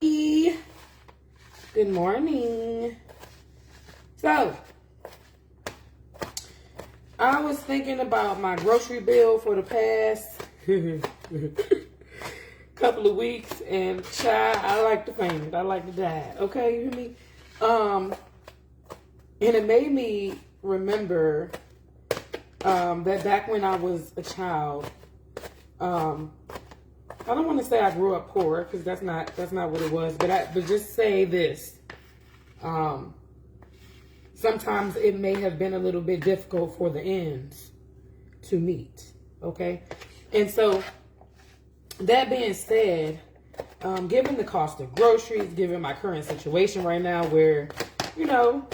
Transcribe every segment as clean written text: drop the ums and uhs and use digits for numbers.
Good morning. So, I was thinking about my grocery bill for the past couple of weeks, and child, I like to faint. I like to die. Okay, you hear me? And it made me remember that back when I was a child, I don't want to say I grew up poor, because that's not what it was, but just say this. Sometimes it may have been a little bit difficult for the ends to meet, okay? And so, that being said, given the cost of groceries, given my current situation right now where, you know,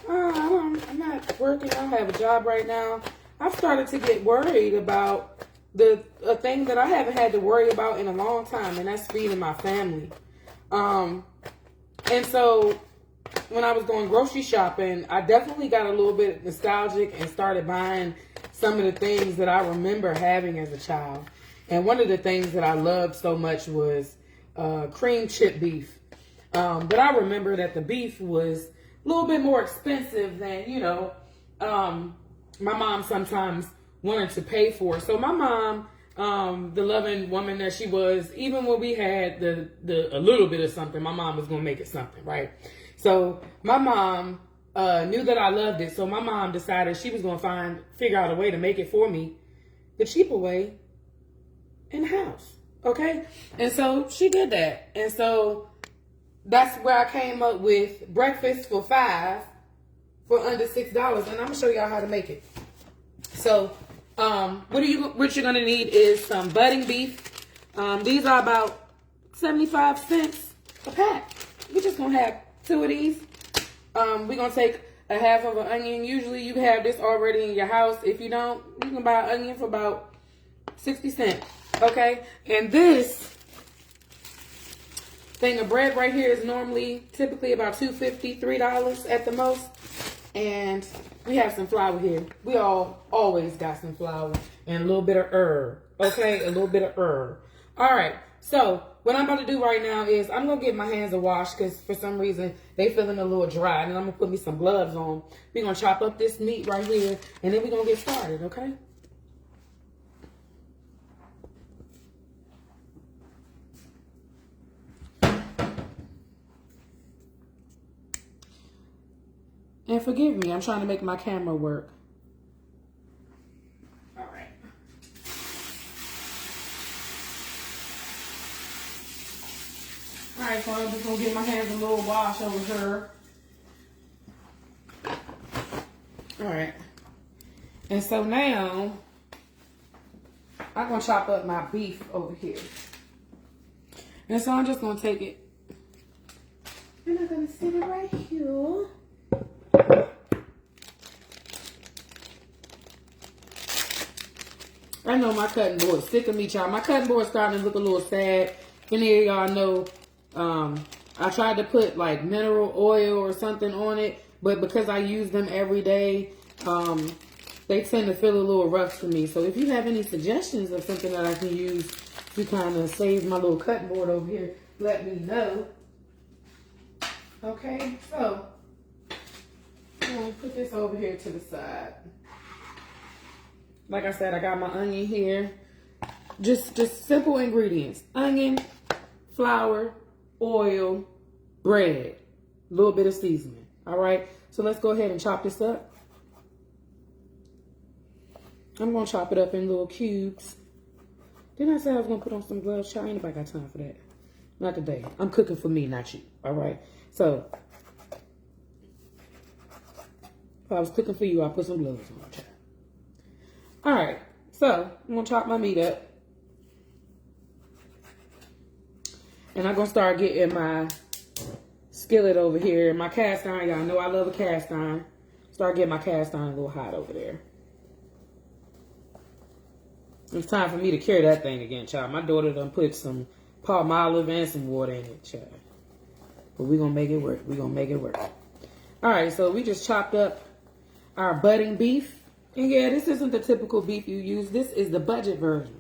I'm not working, I don't have a job right now, I've started to get worried about a thing that I haven't had to worry about in a long time, and that's feeding my family. And so when I was going grocery shopping, I definitely got a little bit nostalgic and started buying some of the things that I remember having as a child. And one of the things that I loved so much was cream chip beef. But I remember that the beef was a little bit more expensive than, you know, my mom sometimes wanted to pay for. So my mom, the loving woman that she was, even when we had a little bit of something, my mom was going to make it something, right? So my mom knew that I loved it. So my mom decided she was going to figure out a way to make it for me the cheaper way in the house. Okay? And so she did that. And so that's where I came up with breakfast for $5 for under $6. And I'm going to show y'all how to make it. So what you're going to need is some budding beef. These are about 75 cents a pack. We're just going to have 2 of these. We're going to take a half of an onion. Usually you have this already in your house. If you don't, you can buy an onion for about 60 cents. Okay? And this thing of bread right here is typically about $2.50, $3 at the most. And we have some flour here. We always got some flour and a little bit of herb. Okay? A little bit of herb. All right. So what I'm about to do right now is I'm going to give my hands a wash because for some reason they feeling a little dry. And then I'm going to put me some gloves on. We're going to chop up this meat right here. And then we're going to get started. Okay? And forgive me, I'm trying to make my camera work. All right. All right, so I'm just going to give my hands a little wash over her. All right. And so now, I'm going to chop up my beef over here. And so I'm just going to take it. And I'm going to sit it right here. I know my cutting board's sick of me, child. My cutting board's starting to look a little sad. If any of y'all know, I tried to put like mineral oil or something on it, but because I use them every day, they tend to feel a little rough to me. So if you have any suggestions of something that I can use to kind of save my little cutting board over here, let me know. Okay, so I'm going to put this over here to the side. Like I said, I got my onion here. Just simple ingredients. Onion, flour, oil, bread. A little bit of seasoning. All right? So let's go ahead and chop this up. I'm going to chop it up in little cubes. Didn't I say I was going to put on some gloves? Child, ain't nobody got time for that. Not today. I'm cooking for me, not you. All right? So, if I was cooking for you, I'll put some gloves on, child. All right, so I'm going to chop my meat up. And I'm going to start getting my skillet over here. My cast iron, y'all know I love a cast iron. Start getting my cast iron a little hot over there. It's time for me to carry that thing again, child. My daughter done put some Palmolive and some water in it, child. But we're going to make it work. We're going to make it work. All right, so we just chopped up our budding beef. And yeah, this isn't the typical beef you use. This is the budget version.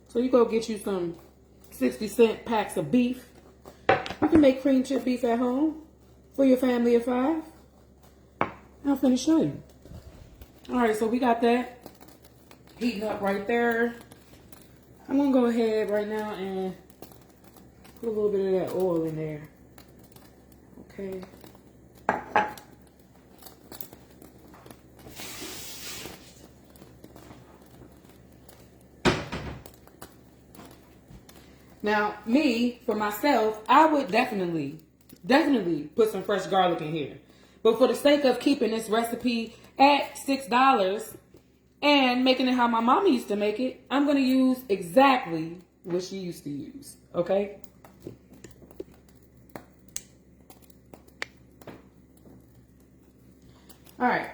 So you go get you some 60-cent packs of beef. You can make cream chip beef at home for your family of 5. I'm finna show you. All right, so we got that heating up right there. I'm gonna go ahead right now and put a little bit of that oil in there. Okay. Now, me, for myself, I would definitely put some fresh garlic in here. But for the sake of keeping this recipe at $6 and making it how my mama used to make it, I'm going to use exactly what she used to use. Okay? All right.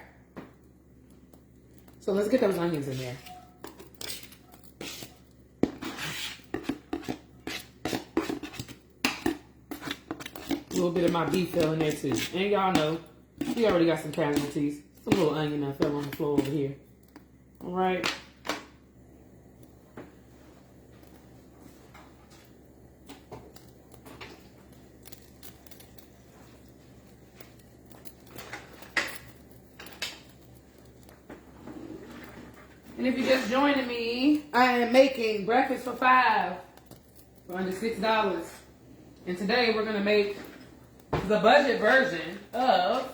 So let's get those onions in there. A little bit of my beef fell in there too. And y'all know, we already got some casualties. Some little onion that fell on the floor over here. All right. And if you're just joining me, I am making breakfast for 5 for under $6. And today we're going to make the budget version of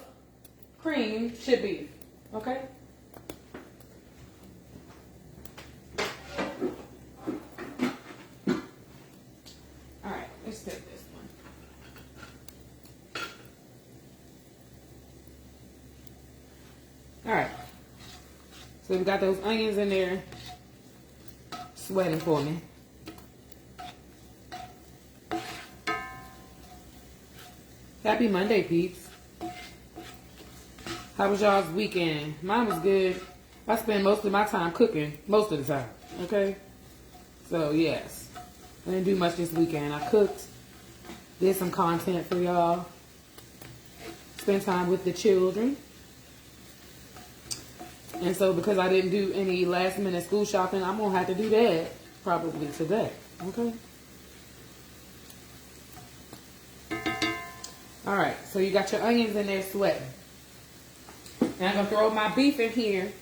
cream chip beef. Okay? Alright, let's take this one. Alright. So we got those onions in there sweating for me. Happy Monday, peeps. How was y'all's weekend? Mine was good. I spend most of my time cooking, most of the time, okay? So, yes. I didn't do much this weekend. I cooked, did some content for y'all, spent time with the children. And so, because I didn't do any last-minute school shopping, I'm going to have to do that probably today, okay? All right, so you got your onions in there sweating. Now I'm going to throw my beef in here.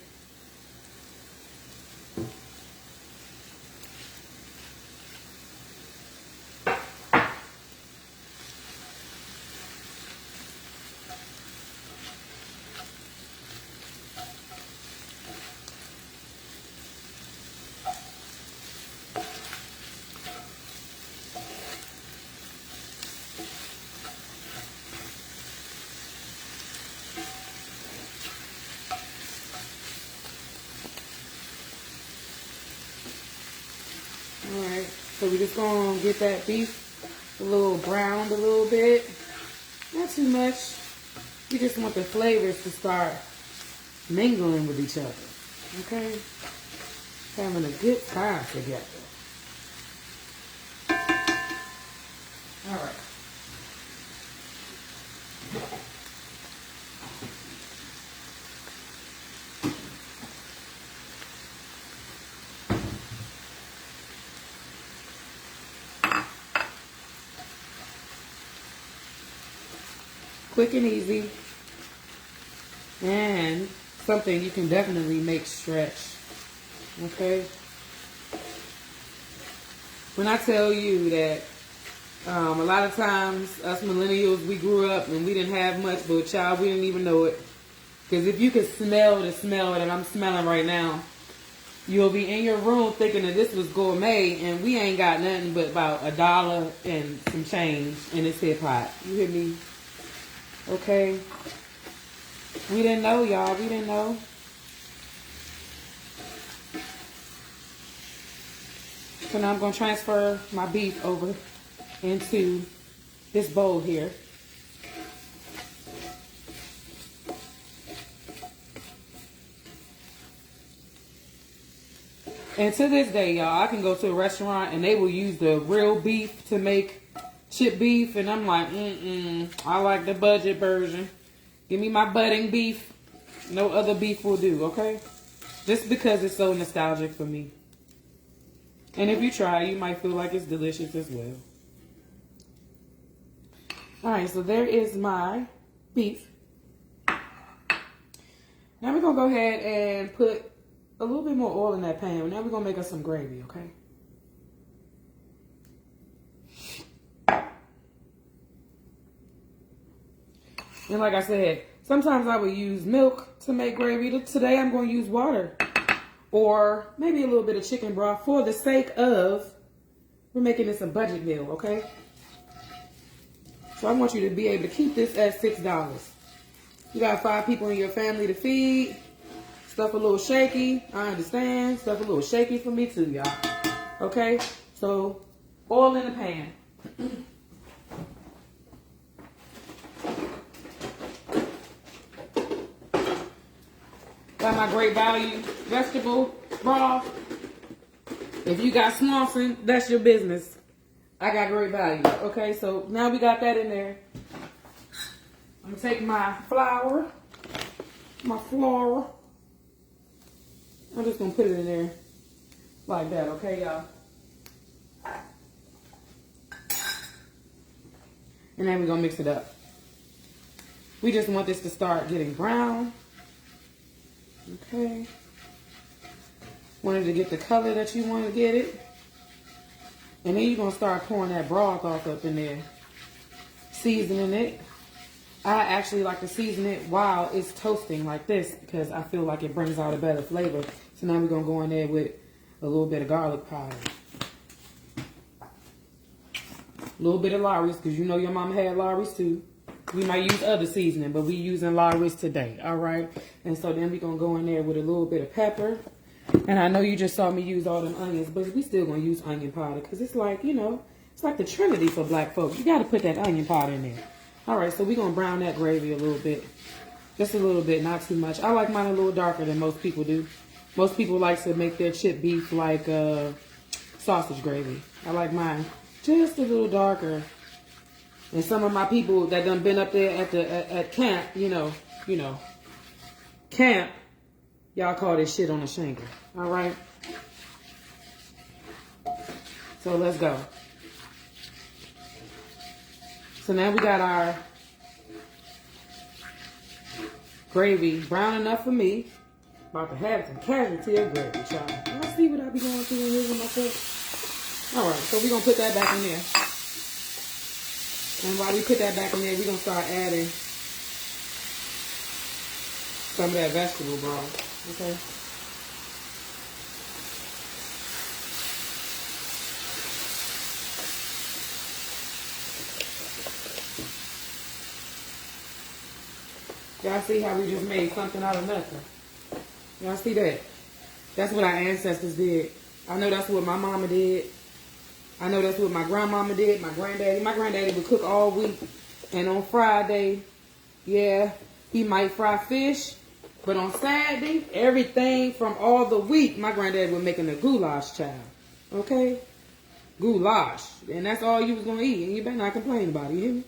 Alright, so we're just going to get that beef a little browned a little bit. Not too much. You just want the flavors to start mingling with each other. Okay? Having a good time together. Alright. Quick and easy, and something you can definitely make stretch, okay? When I tell you that a lot of times us millennials, we grew up and we didn't have much, but child, we didn't even know it. Because if you could smell the smell that I'm smelling right now, you'll be in your room thinking that this was gourmet, and we ain't got nothing but about $1 and some change in this hip hop. You hear me? Okay, we didn't know, y'all. We didn't know. So now I'm going to transfer my beef over into this bowl here. And to this day, y'all, I can go to a restaurant and they will use the real beef to make chip beef, and I'm like, I like the budget version. Give me my budding beef. No other beef will do, okay? Just because it's so nostalgic for me. And if you try, you might feel like it's delicious as well. All right, so there is my beef. Now we're going to go ahead and put a little bit more oil in that pan. Now we're going to make us some gravy, okay? And like I said, sometimes I would use milk to make gravy. Today I'm going to use water or maybe a little bit of chicken broth for the sake of, we're making this a budget meal, okay? So I want you to be able to keep this at $6. You got 5 people in your family to feed. Stuff a little shaky. I understand. Stuff a little shaky for me too, y'all. Okay? So, oil in the pan. Got my Great Value vegetable broth. If you got Swanson, that's your business. I got Great Value. Okay, so now we got that in there. I'm gonna take my flour. I'm just gonna put it in there like that, okay, y'all? And then we're gonna mix it up. We just want this to start getting brown. Okay. Wanted to get the color that you want to get it. And then you're gonna start pouring that broth off up in there. Seasoning it. I actually like to season it while it's toasting like this because I feel like it brings out a better flavor. So now we're going to go in there with a little bit of garlic powder. A little bit of Lawry's because you know your mama had Lawry's too. We might use other seasoning, but we using Lawry's today, all right? And so then we're going to go in there with a little bit of pepper. And I know you just saw me use all them onions, but we still going to use onion powder because it's like, you know, it's like the Trinity for black folks. You got to put that onion powder in there. All right, so we're going to brown that gravy a little bit. Just a little bit, not too much. I like mine a little darker than most people do. Most people like to make their chip beef like sausage gravy. I like mine just a little darker. And some of my people that done been up there at camp, you know, camp, y'all call this shit on the shingle. All right? So let's go. So now we got our gravy brown enough for me. About to have some casualty of gravy, child. Y'all see what I be going through in here with myself? All right, so we're going to put that back in there. And while we put that back in there, we're going to start adding some of that vegetable broth, okay? Y'all see how we just made something out of nothing? Y'all see that? That's what our ancestors did. I know that's what my mama did. I know that's what my grandmama did, my granddaddy. My granddaddy would cook all week. And on Friday, yeah, he might fry fish. But on Saturday, everything from all the week, my granddaddy was making a goulash, child. Okay? Goulash. And that's all you was going to eat. And you better not complain about it, you hear me?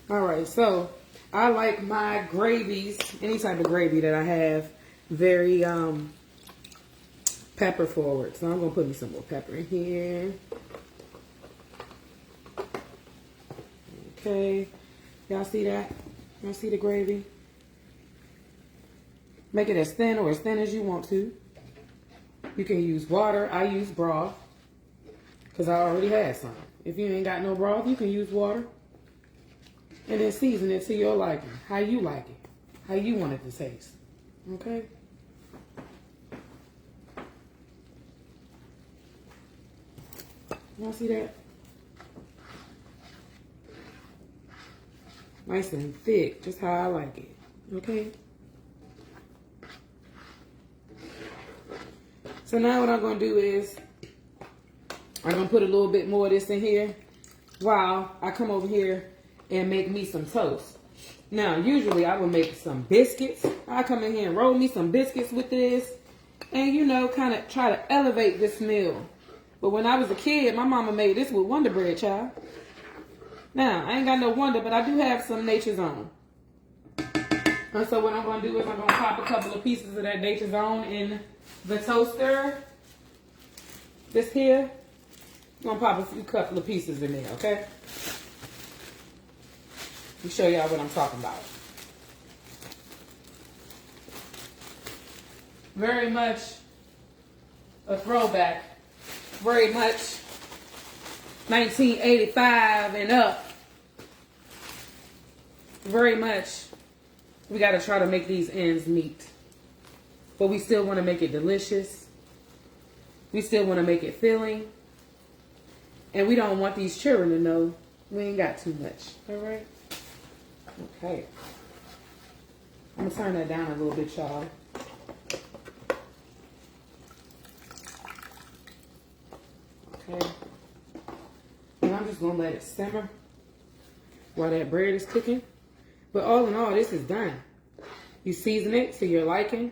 All right, so I like my gravies, any type of gravy that I have, very pepper forward. So I'm going to put me some more pepper in here. Okay, y'all see that? Y'all see the gravy? Make it as thin or as thin as you want to. You can use water. I use broth because I already had some. If you ain't got no broth, you can use water. And then season it to your liking. How you like it. How you want it to taste. Okay? Y'all see that? Nice and thick. Just how I like it. Okay? So now what I'm going to do is I'm going to put a little bit more of this in here while I come over here and make me some toast. Now, usually I will make some biscuits. I come in here and roll me some biscuits with this. And, you know, kind of try to elevate this meal. But when I was a kid, my mama made this with Wonder Bread, child. Now, I ain't got no Wonder, but I do have some Nature's Own. And so what I'm going to do is I'm going to pop a couple of pieces of that Nature's Own in the toaster. This here. I'm going to pop a couple of pieces in there, okay? Let me show y'all what I'm talking about. Very much a throwback. Very much 1985 and up. Very much, we got to try to make these ends meet. But we still want to make it delicious. We still want to make it filling. And we don't want these children to know we ain't got too much. All right? Okay. I'm going to turn that down a little bit, y'all. Okay. And I'm just going to let it simmer while that bread is cooking. But all in all, this is done. You season it to your liking.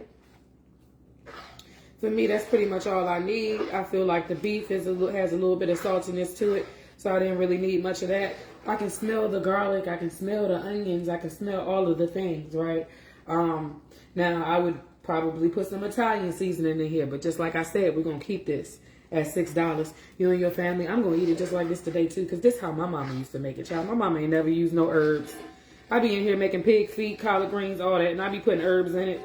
For me, that's pretty much all I need. I feel like the beef has a little bit of saltiness to it, so I didn't really need much of that. I can smell the garlic. I can smell the onions. I can smell all of the things, right? Now, I would probably put some Italian seasoning in here, but just like I said, we're going to keep this at $6. You and your family, I'm going to eat it just like this today, too, because this is how my mama used to make it, child. My mama ain't never used no herbs. I be in here making pig feet, collard greens, all that, and I be putting herbs in it.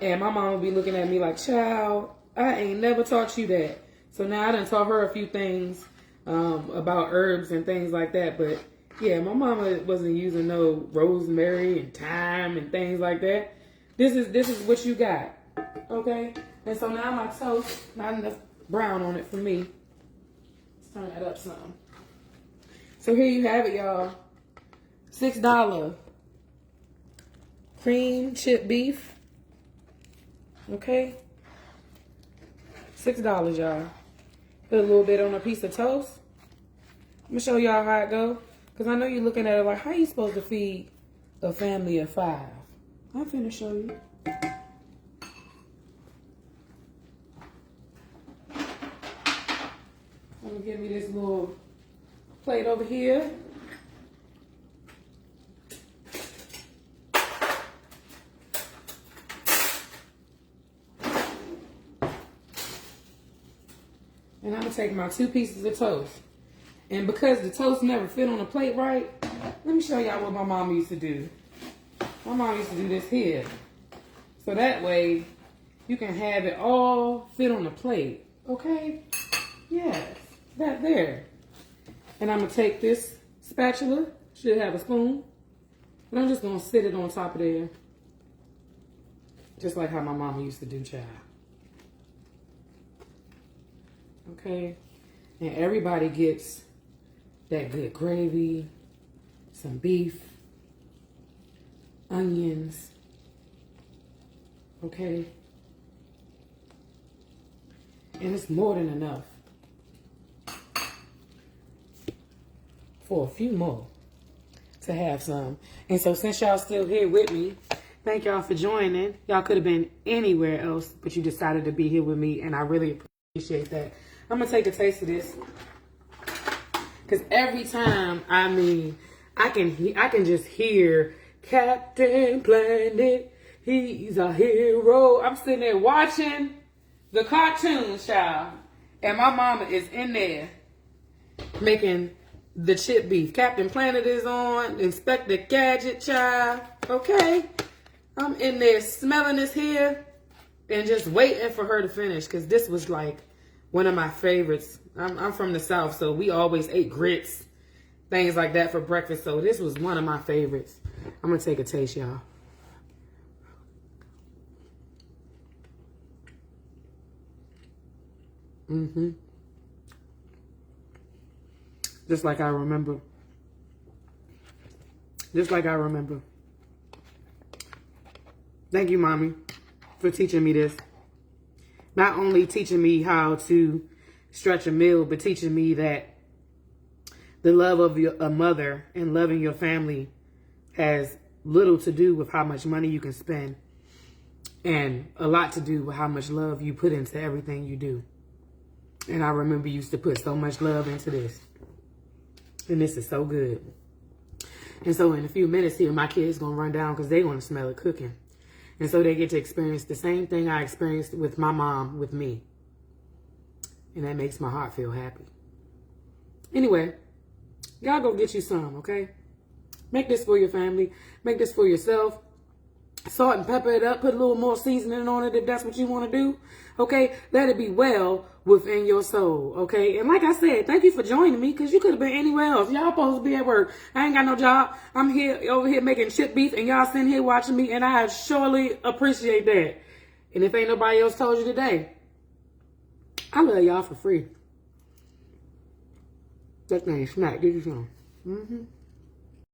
And my mom would be looking at me like, child, I ain't never taught you that. So now I done taught her a few things about herbs and things like that. But yeah, my mama wasn't using no rosemary and thyme and things like that. This is what you got, okay? And so now my toast, not enough brown on it for me. Let's turn that up some. So here you have it, y'all. $6 cream chip beef. Okay? $6, y'all. Put a little bit on a piece of toast. I'm gonna show y'all how it go. Because I know you're looking at it like, how you supposed to feed a family of 5? I'm finna show you. I'm gonna give me this little plate over here. And I'm going to take my 2 pieces of toast. And because the toast never fit on the plate right, let me show y'all what my mom used to do. My mom used to do this here. So that way, you can have it all fit on the plate. Okay? Yes. That there. And I'm going to take this spatula. Should have a spoon. But I'm just going to sit it on top of there. Just like how my mama used to do, child. Okay, and everybody gets that good gravy, some beef, onions, okay? And it's more than enough for a few more to have some. And so since y'all still here with me, thank y'all for joining. Y'all could have been anywhere else, but you decided to be here with me, and I really appreciate that. I'm going to take a taste of this. Because every time, I mean, I can just hear Captain Planet, he's a hero. I'm sitting there watching the cartoon, child. And my mama is in there making the chip beef. Captain Planet is on. Inspector Gadget, child. Okay. I'm in there smelling this here and just waiting for her to finish. Because this was like one of my favorites. I'm from the South, so we always ate grits, things like that for breakfast. So this was one of my favorites. I'm going to take a taste, y'all. Just like I remember. Just like I remember. Thank you, Mommy, for teaching me this. Not only teaching me how to stretch a meal, but teaching me that the love of a mother and loving your family has little to do with how much money you can spend and a lot to do with how much love you put into everything you do. And I remember you used to put so much love into this. And this is so good. And so in a few minutes here, my kids going to run down because they want to smell it cooking. And so they get to experience the same thing I experienced with my mom, with me. And that makes my heart feel happy. Anyway, y'all go get you some, okay? Make this for your family. Make this for yourself. Salt and pepper it up. Put a little more seasoning on it if that's what you want to do. Okay? Let it be well within your soul. Okay? And like I said, thank you for joining me, because you could have been anywhere else. Y'all supposed to be at work. I ain't got no job. I'm here over here making chip beef, and y'all sitting here watching me, and I surely appreciate that. And if ain't nobody else told you today, I love y'all for free. That thing smack. Give you some.